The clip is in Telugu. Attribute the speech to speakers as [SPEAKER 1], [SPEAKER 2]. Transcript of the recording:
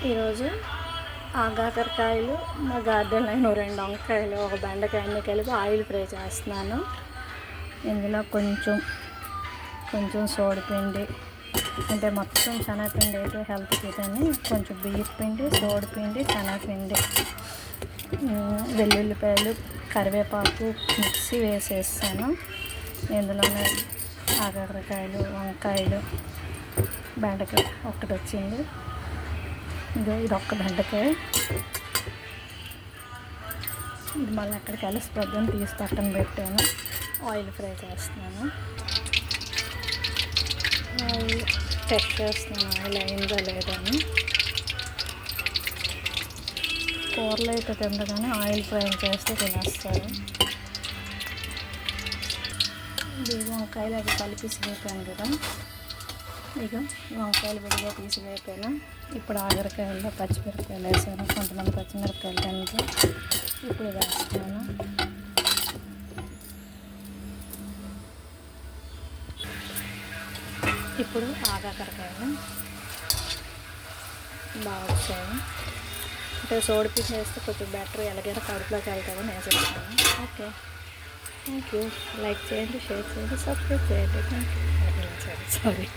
[SPEAKER 1] ఈరోజు ఆగాకరకాయలు మా గార్డెన్లో 2 వంకాయలు, ఒక బెండకాయని కలిపి ఆయిల్ ఫ్రై చేస్తున్నాను. ఇందులో కొంచెం సోడిపిండి, అంటే మొత్తం శనగపిండి అయితే హెల్త్కి ఇదని కొంచెం బియ్యం పిండి, సోడిపిండి, శనగపిండి, వెల్లుల్లిపాయలు, కరివేపాకు మిక్సీ వేసేస్తాను. ఇందులోనే ఆగాకరకాయలు, వంకాయలు, బెండకాయ ఒకటి వచ్చింది. ఇది ఒక్క బెండకాయ. ఇది మళ్ళీ అక్కడ కలిసిపోద్దని తీసి పక్కన పెట్టాను. ఆయిల్ ఫ్రై చేస్తున్నాను. ఆయిల్ చెక్ చేస్తున్నాను ఆయిల్ అయిందో లేదో అని. కూరలు అయితే తిండగానే ఆయిల్ ఫ్రై చేస్తే తినేస్తారు. ఇది వంకాయలు అది కలిపి వేపాను కదా, ఇక వంకాయలు విడిగా తీసి వేపాను. ఇప్పుడు ఆగరకాయల్లో పచ్చిమిరపకాయలు వేసాను, కొంతమంది పచ్చిమిరపకాయలు తింటే ఇప్పుడు వేస్తాను. ఇప్పుడు ఆగాకరకాయలు బాగా వచ్చాయి. అంటే సోడిపిండి వేస్తే కొంచెం బెటర్, ఎలాగైనా కడుపులోకి వెళ్తామని వేసేస్తాను. Okay, thank you. లైక్ చేయండి, షేర్ చేయండి, సబ్స్క్రైబ్ చేయండి. Thank you. సారీ.